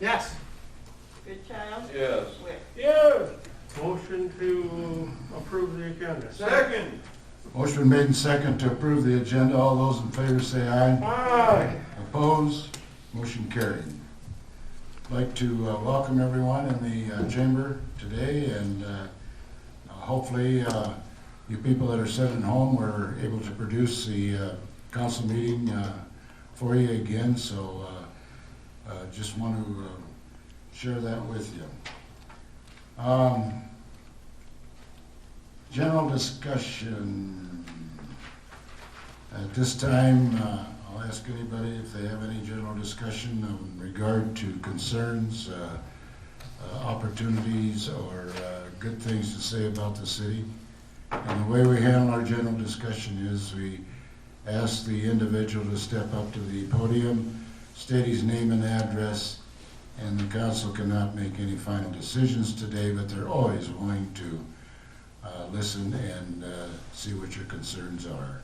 Yes. Goodchild? Yes. Wick? Yes. Motion to approve the agenda. Second. Motion made and second to approve the agenda. All those in favor say aye. Aye. Opposed? Motion carried. I'd like to welcome everyone in the chamber today, and hopefully you people that are sitting at home were able to produce the council meeting for you again, so just want to share that with you. General discussion. At this time, I'll ask anybody if they have any general discussion in regard to concerns, opportunities, or good things to say about the city. And the way we handle our general discussion is we ask the individual to step up to the podium, state his name and address, and the council cannot make any final decisions today, but they're always willing to listen and see what your concerns are.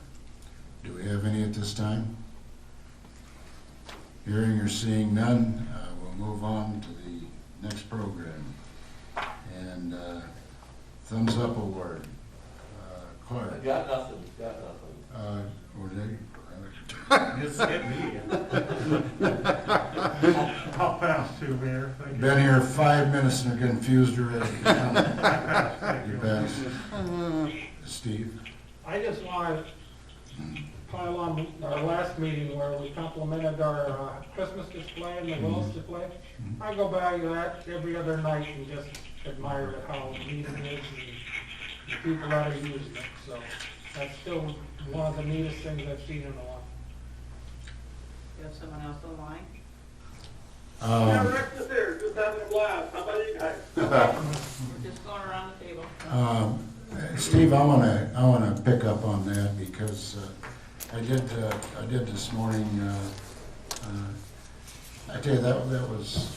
Do we have any at this time? Hearing or seeing none, we'll move on to the next program. And thumbs up award. Clark. Got nothing, got nothing. Were they? Just hit me. I'll pass too, Mayor. Thank you. Been here 5 minutes and are confused already. Thank You you. pass. Steve? I just want to pile on our last meeting where we complimented our Christmas display and the Willis display. I go by that every other night and just admire how neat it is and the people that are using it. So that's still one of the neatest things I've seen in a while. You have someone else online? Rex is there, just having a blast. How about you guys? We're just going around the table. Steve, I wanna pick up on that because I did this morning. I tell you that was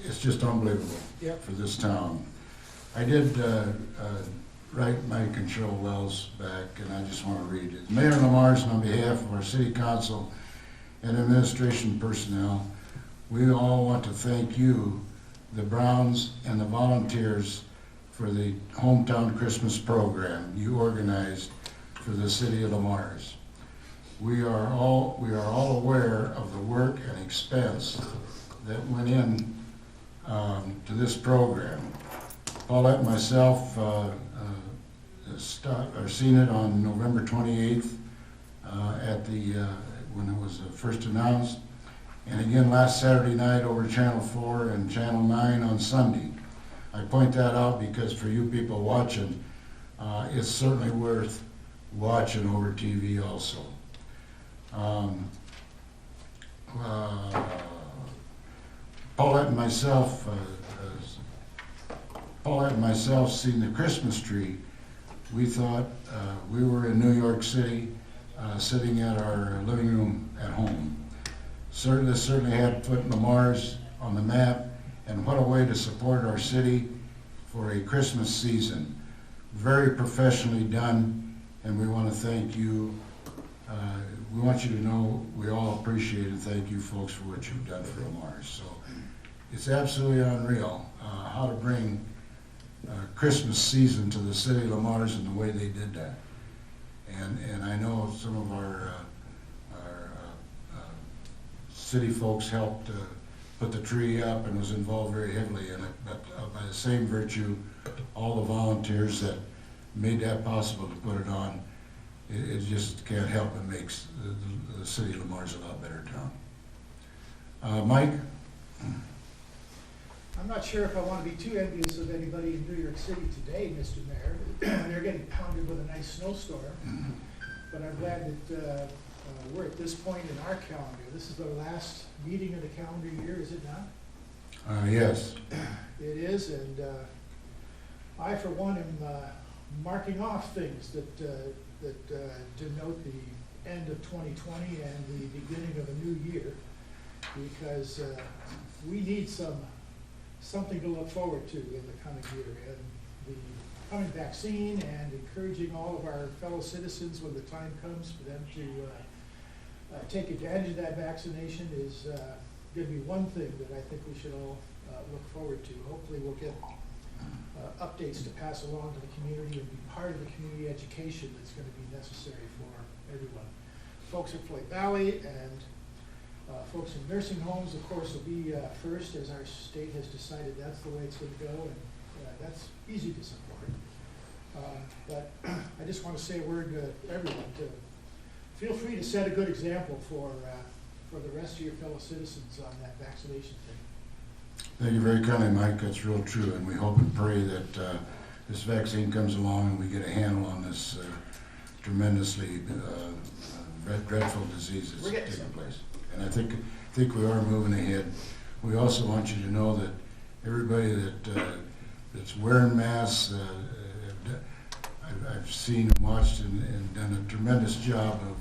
it's just unbelievable. Yep. For this town. I did write my control wells back, and I just want to read it. Mayor Lamar's, on behalf of our city council and administration personnel, we all want to thank you, the Browns, and the volunteers for the hometown Christmas program you organized for the city of Lamar's. We are all aware of the work and expense that went in to this program. Paulette and myself seen it on November 28th at the when it was first announced, and again last Saturday night over Channel 4 and Channel 9 on Sunday. I point that out because for you people watching, it's certainly worth watching over TV also. Paulette and myself seen the Christmas tree. We thought we were in New York City, sitting at our living room at home. Certainly had put Lamar's on the map, and what a way to support our city for a Christmas season. Very professionally done, and we want to thank you. We want you to know we all appreciate and thank you folks for what you've done for Lamar's. So it's absolutely unreal how to bring Christmas season to the city of Lamar's and the way they did that. And I know some of our city folks helped put the tree up and was involved very heavily in it, but by the same virtue, all the volunteers that made that possible to put it on, it just can't help but makes the city of Lamar's a lot better town. Mike? I'm not sure if I want to be too envious of anybody in New York City today, Mr. Mayor. They're getting pounded with a nice snowstorm. But I'm glad that we're at this point in our calendar. This is the last meeting of the calendar year, is it not? Yes. It is, and I, for one, am marking off things that denote the end of 2020 and the beginning of a new year, because we need something to look forward to in the coming year. And the coming vaccine and encouraging all of our fellow citizens when the time comes for them to take advantage of that vaccination is give me one thing that I think we should all look forward to. Hopefully we'll get updates to pass along to the community and be part of the community education that's going to be necessary for everyone. Folks at Floyd Valley and folks in nursing homes, of course, will be first, as our state has decided that's the way it's going to go, and that's easy to support. But I just want to say a word to everyone to feel free to set a good example for the rest of your fellow citizens on that vaccination thing. Thank you very kindly, Mike. That's real true, and we hope and pray that this vaccine comes along and we get a handle on this tremendously dreadful disease that's taking place. And I think we are moving ahead. We also want you to know that everybody that's wearing masks, I've seen and watched and done a tremendous job of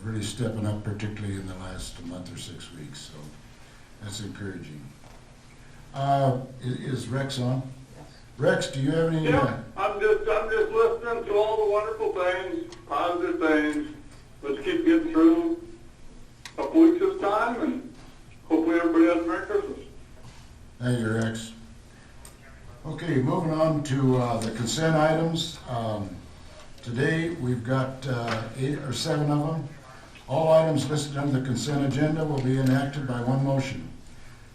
really stepping up, particularly in the last month or 6 weeks. So that's encouraging. Is Rex on? Rex, do you have any? Yeah, I'm just listening to all the wonderful things, positive things. Let's keep getting through a couple weeks this time, and hopefully everybody has a Merry Christmas. Thank you, Rex. Okay, moving on to the consent items. Today we've got 8 or 7 of them. All items listed under the consent agenda will be enacted by one motion.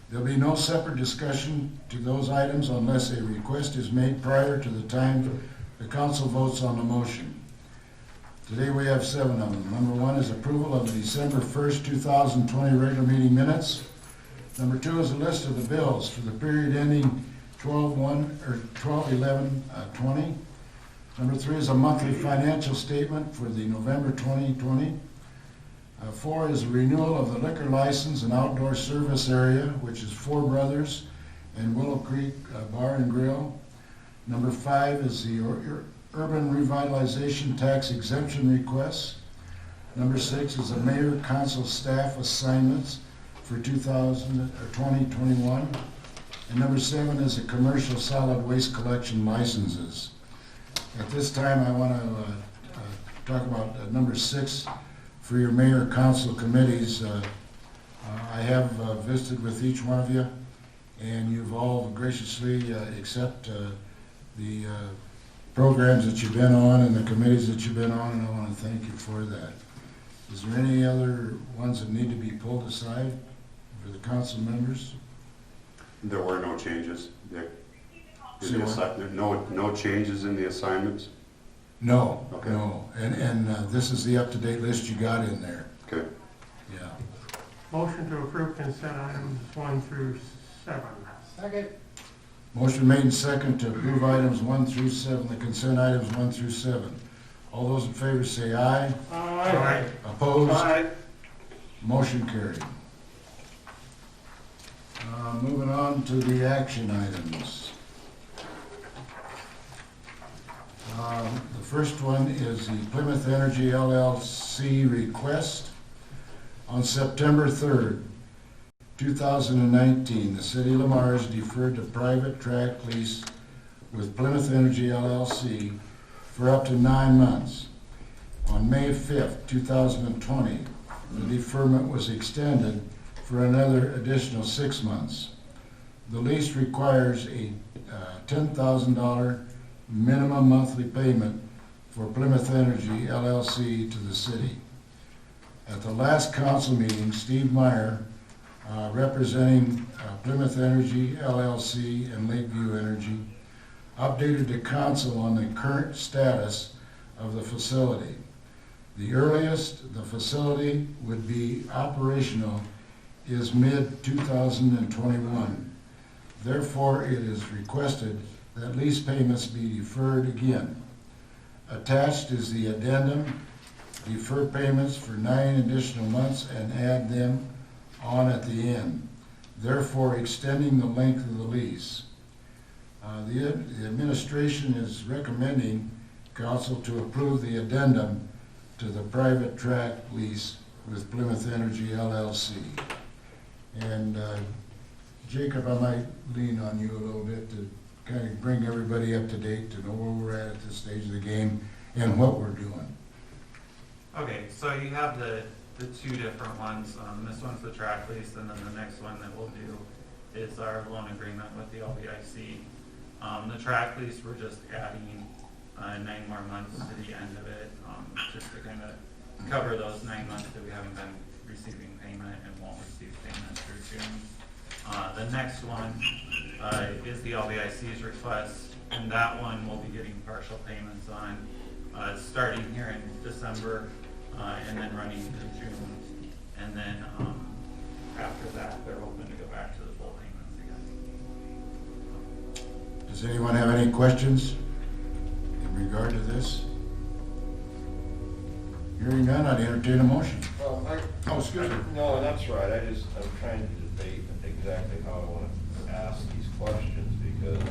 There'll be no separate discussion to those items unless a request is made prior to the time the council votes on the motion. Today we have 7 of them. Number 1 is approval of the December 1st, 2020 regular meeting minutes. Number 2 is a list of the bills for the period ending 12/11/20. Number 3 is a monthly financial statement for the November 2020. 4 is a renewal of the liquor license and outdoor service area, which is Four Brothers and Willow Creek Bar and Grill. Number 5 is the urban revitalization tax exemption requests. Number 6 is the mayor council staff assignments for 2021. And number 7 is the commercial solid waste collection licenses. At this time, I want to talk about number 6 for your mayor council committees. I have visited with each one of you, and you've all graciously accepted the programs that you've been on and the committees that you've been on, and I want to thank you for that. Is there any other ones that need to be pulled aside for the council members? There were no changes, Dick. See what? No changes in the assignments? No, Okay. no. And this is the up-to-date list you got in there. Okay. Yeah. Motion to approve consent items 1 through 7. Second. Motion made and second to approve items 1 through 7, the consent items 1 through 7. All those in favor say aye. Aye. Opposed? Bye. Motion carried. Moving on to the action items. The first one is the Plymouth Energy LLC request. On September 3rd, 2019, the city of Lamar's deferred the private tract lease with Plymouth Energy LLC for up to 9 months. On May 5th, 2020, the deferment was extended for another additional 6 months. The lease requires a $10,000 minimum monthly payment for Plymouth Energy LLC to the city. At the last council meeting, Steve Meyer, representing Plymouth Energy LLC and Lakeview Energy, updated the council on the current status of the facility. The earliest the facility would be operational is mid-2021. Therefore, it is requested that lease payments be deferred again. Attached is the addendum, defer payments for 9 additional months and add them on at the end, therefore extending the length of the lease. The administration is recommending council to approve the addendum to the private tract lease with Plymouth Energy LLC. And Jacob, I might lean on you a little bit to kind of bring everybody up to date to know where we're at this stage of the game and what we're doing. Okay, so you have the the two different ones. This one's the track lease, and then the next one that we'll do is our loan agreement with the LBIC. The track lease, we're just adding 9 more months to the end of it, just to kind of cover those 9 months that we haven't been receiving payment and won't receive payment through June. The next one is the LBIC's request, and that one we'll be getting partial payments on, starting here in December, and then running through June. And then after that, they're hoping to go back to the full payments again. Does anyone have any questions in regard to this? Hearing none, I'd entertain a motion. Well, Oh, excuse me. no, that's right, I'm trying to debate exactly how I want to ask these questions, because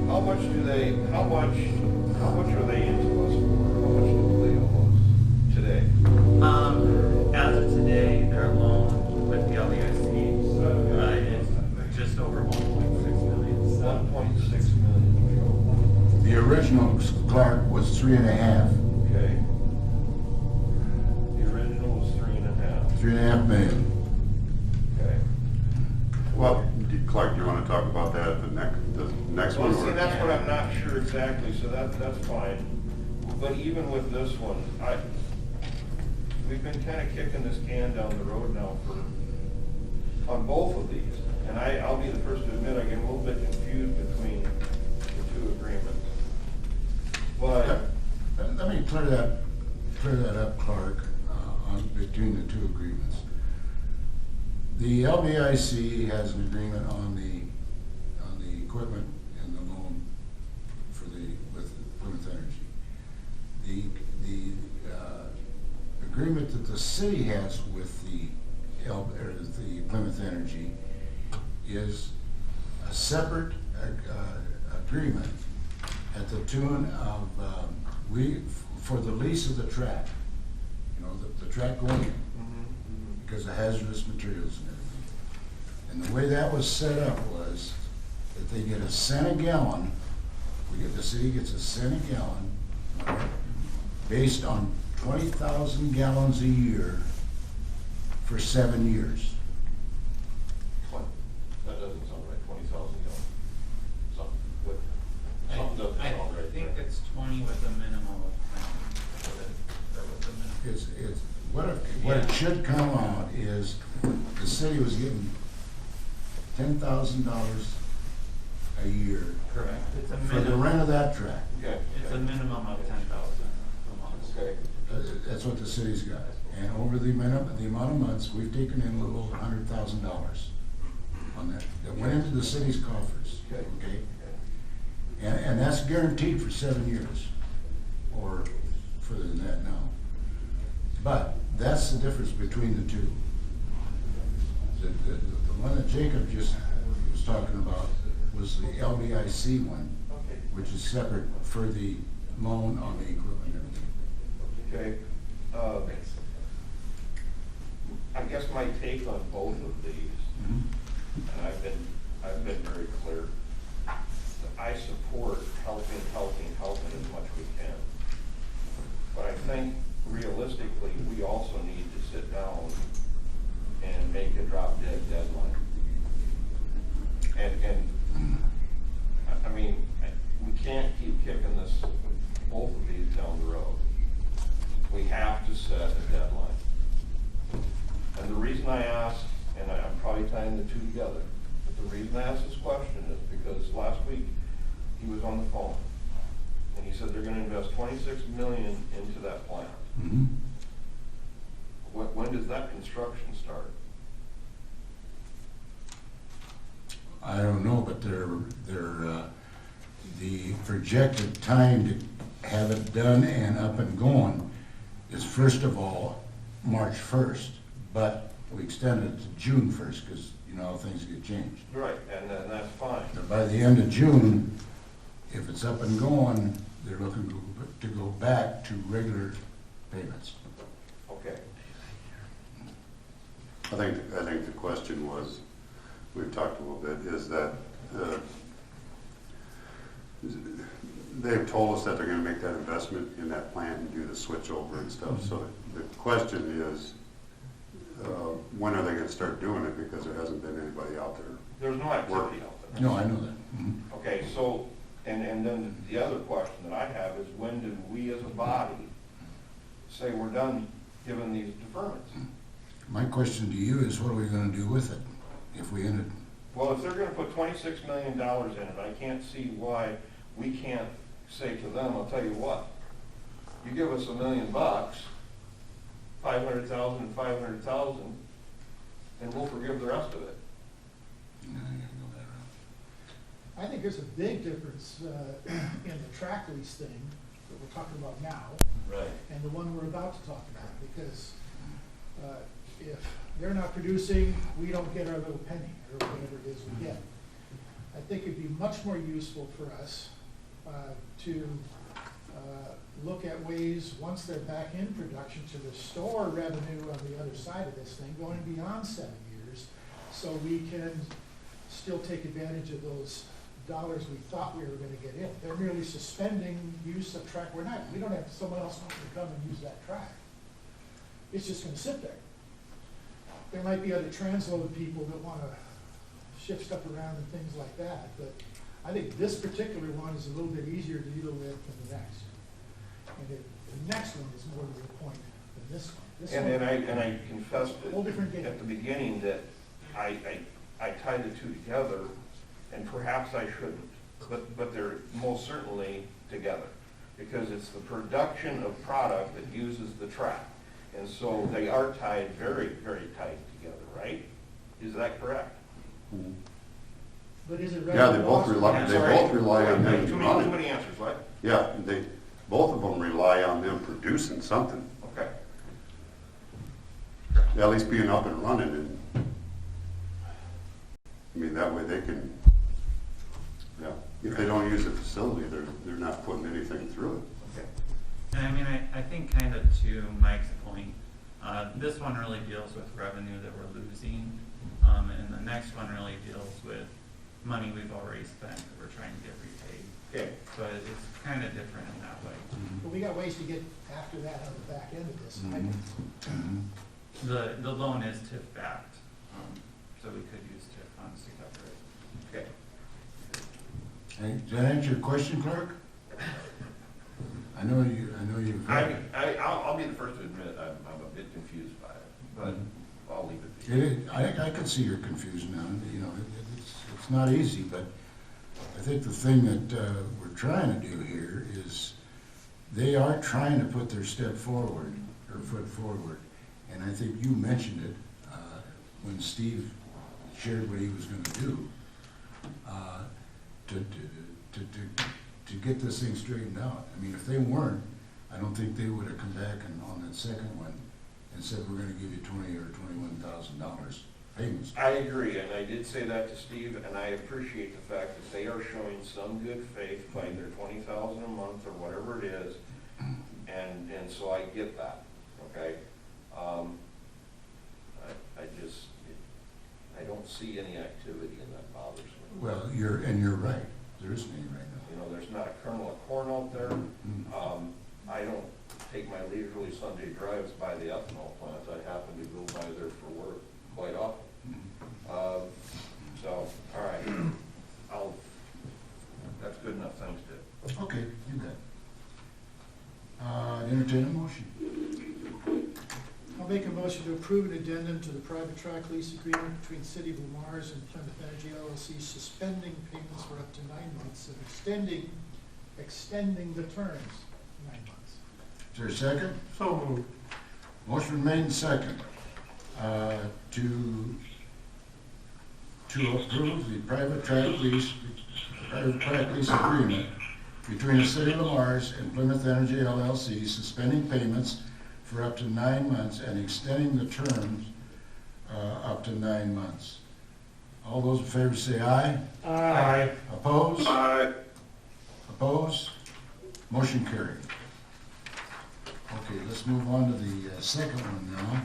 how much are they into us for? How much do they owe us today? As of today, their loan with the LBIC is just over 1.6 million. 1.6 million. The original, Clark, was 3.5. Okay. The original was 3.5. 3.5 million. Okay. Well, Clark, do you want to talk about that the next Well, one? see, or- that's what I'm not sure exactly, so that's fine. But even with this one, we've been kind of kicking this can down the road now on both of these. And I'll be the first to admit, I get a little bit confused between the two agreements. But, Let me clear that up, Clark, between the two agreements. The LBIC has an agreement on the equipment and the loan with Plymouth Energy. The agreement that the city has with the Plymouth Energy is a separate agreement at the tune of, for the lease of the track, the track going in, because of hazardous materials and everything. And the way that was set up was that they get $0.01 a gallon, the city gets $0.01 a gallon, based on 20,000 gallons a year for 7 years. that doesn't sound right, 20,000 gallons. Something doesn't I sound right think there. it's 20 with a minimum of 10. It's, what it should come out is the city was getting $10,000 a year Correct. It's a for the minimum. rent of that track. Okay. It's a minimum of 10,000 per month. Okay. That's what the city's got. And over the amount of months, we've taken in a little over $100,000 on that went into the city's coffers. Okay. And that's guaranteed for 7 years, or further than that now. But that's the difference between the two. The one that Jacob just was talking about was the LBIC one, Okay. which is separate for the loan on the equipment and everything. Okay. I guess my take on both of these, and I've been very clear, that I support helping as much as we can. But I think realistically, we also need to sit down and make a drop dead deadline. And I mean, we can't keep kicking both of these down the road. We have to set a deadline. And the reason I ask, and I'm probably tying the two together, but the reason I asked this question is because last week he was on the phone and he said they're gonna invest $26 million into that plant. When does that construction start? I don't know, but the projected time to have it done and up and going is first of all March 1st, but we extended it to June 1st because you know how things get changed. Right, and that's fine. But by the end of June, if it's up and going, they're looking to go back to regular payments. Okay. I think the question was, we've talked a little bit, is that they've told us that they're gonna make that investment in that plant and do the switch over and stuff, so the question is, when are they gonna start doing it, because there hasn't been anybody out there. There's no activity out there. No, I know that. Mhm. Okay, so, and then the other question that I have is, when do we as a body say we're done giving these deferments? My question to you is, what are we gonna do with it if we end it? Well, if they're gonna put $26 million in it, I can't see why we can't say to them, I'll tell you what, you give us $1 million, 500,000 and 500,000, and we'll forgive the rest of it. No, you gotta go that route. I think there's a big difference in the track lease thing that we're talking about now Right. and the one we're about to talk about, because if they're not producing, we don't get our little penny, or whatever it is we get. I think it'd be much more useful for us to look at ways, once they're back in production, to restore revenue on the other side of this thing, going beyond 7 years, so we can still take advantage of those dollars we thought we were gonna get in. They're merely suspending use of track. We don't have someone else wants to come and use that track. It's just gonna sit there. There might be other transload people that wanna shift stuff around and things like that, but I think this particular one is a little bit easier to deal with than the next. And the next one is more to the point than this one. This one- And I confessed Whole different game. at the beginning that I tied the two together, and perhaps I shouldn't, but they're most certainly together, because it's the production of product that uses the track. And so they are tied very, very tight together, right? Is that correct? But is it? Yeah, they both rely, I'm they sorry. both rely on them Too running. many answers, what? Yeah, both of them rely on them producing something, Okay. at least being up and running, and, I mean, that way they can, yeah, if they don't use the facility, they're not putting anything through it. Okay. And I mean, I think kind of to Mike's point, this one really deals with revenue that we're losing, and the next one really deals with money we've already spent that we're trying to get repaid. Okay. But it's kind of different in that way. But we got ways to get after that on the back end of this. The loan is TIF backed, so we could use TIF funds to cover it. Okay. Hey, does that answer your question, Clark? I know you've. I'll be the first to admit I'm a bit confused by it, but I'll leave it to you. I can see your confusion now, you know, it's not easy, but I think the thing that we're trying to do here is, they are trying to put their step forward, or foot forward, and I think you mentioned it when Steve shared what he was gonna do, to get this thing straightened out. I mean, if they weren't, I don't think they would have come back and on that second one and said, we're gonna give you $20,000 or $21,000 payments. I agree, and I did say that to Steve, and I appreciate the fact that they are showing some good faith by their $20,000 a month or whatever it is, and so I get that, okay? I don't see any activity, and that bothers me. Well, you're right, there isn't any right now. You know, there's not a kernel of corn out there. I don't take my leisurely Sunday drives by the ethanol plant. I happen to go by there for work quite often. So, all right, that's good enough, thanks, Dick. Okay, you got it. Entertain a motion. I'll make a motion to approve an addendum to the private track lease agreement between City of Lamar's and Plymouth Energy LLC, suspending payments for up to 9 months and extending the terms 9 months. Is there a second? So moved. Motion made and second to approve the private track lease agreement between the City of Lamar's and Plymouth Energy LLC, suspending payments for up to 9 months and extending the terms up to 9 months. All those in favor say aye. Aye. Opposed? Aye. Opposed? Motion carried. Okay, let's move on to the second one now.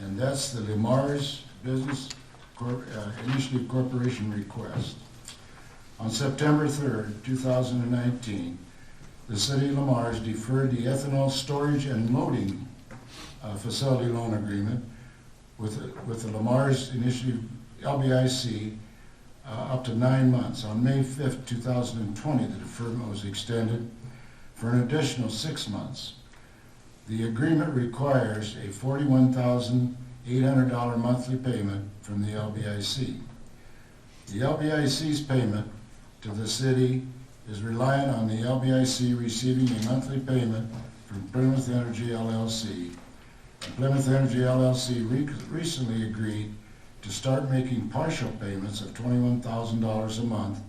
And that's the Lamar's Business Initiative Corporation request. On September 3rd, 2019, the City of Lamar's deferred the ethanol storage and loading facility loan agreement with the Lamar's Initiative LBIC up to 9 months. On May 5th, 2020, the deferment was extended for an additional 6 months. The agreement requires a $41,800 monthly payment from the LBIC. The LBIC's payment to the city is reliant on the LBIC receiving a monthly payment from Plymouth Energy LLC. And Plymouth Energy LLC recently agreed to start making partial payments of $21,000 a month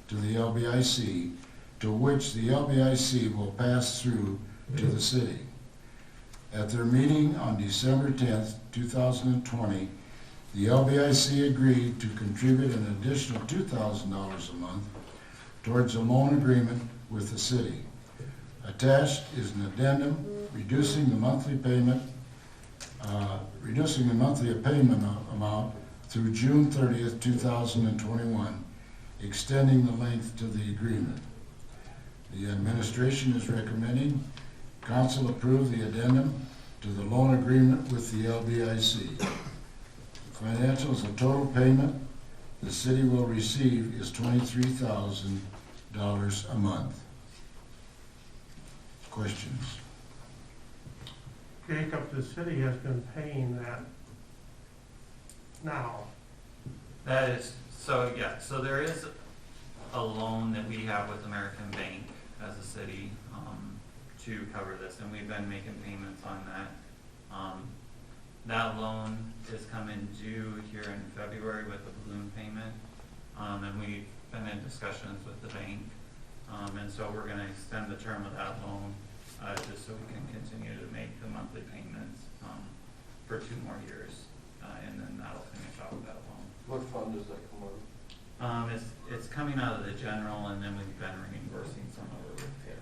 to the LBIC, to which the LBIC will pass through to the city. At their meeting on December 10th, 2020, the LBIC agreed to contribute an additional $2,000 a month towards a loan agreement with the city. Attached is an addendum reducing the monthly payment amount through June 30th, 2021, extending the length to the agreement. The administration is recommending council approve the addendum to the loan agreement with the LBIC. Financials, the total payment the city will receive is $23,000 a month. Questions? Jacob, the city has been paying that now. That is, so yeah, so there is a loan that we have with American Bank as a city, to cover this, and we've been making payments on that. That loan is coming due here in February with a balloon payment, and we've been in discussions with the bank, and so we're gonna extend the term of that loan, just so we can continue to make the monthly payments, for 2 more years, and then that'll finish off that loan. What fund does that come out of? It's coming out of the general, and then we've been reimbursing some of it with TIF.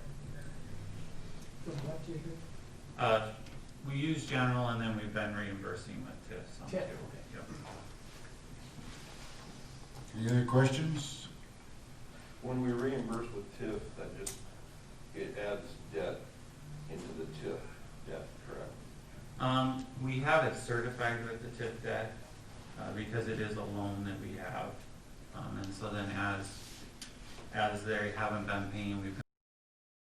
We use general, and then we've been reimbursing with TIF some too. TIF, Yep. Any other questions? When we reimburse with TIF, that just, it adds debt into the TIF debt, correct? We have it certified with the TIF debt, because it is a loan that we have. And so then as they haven't been paying, we've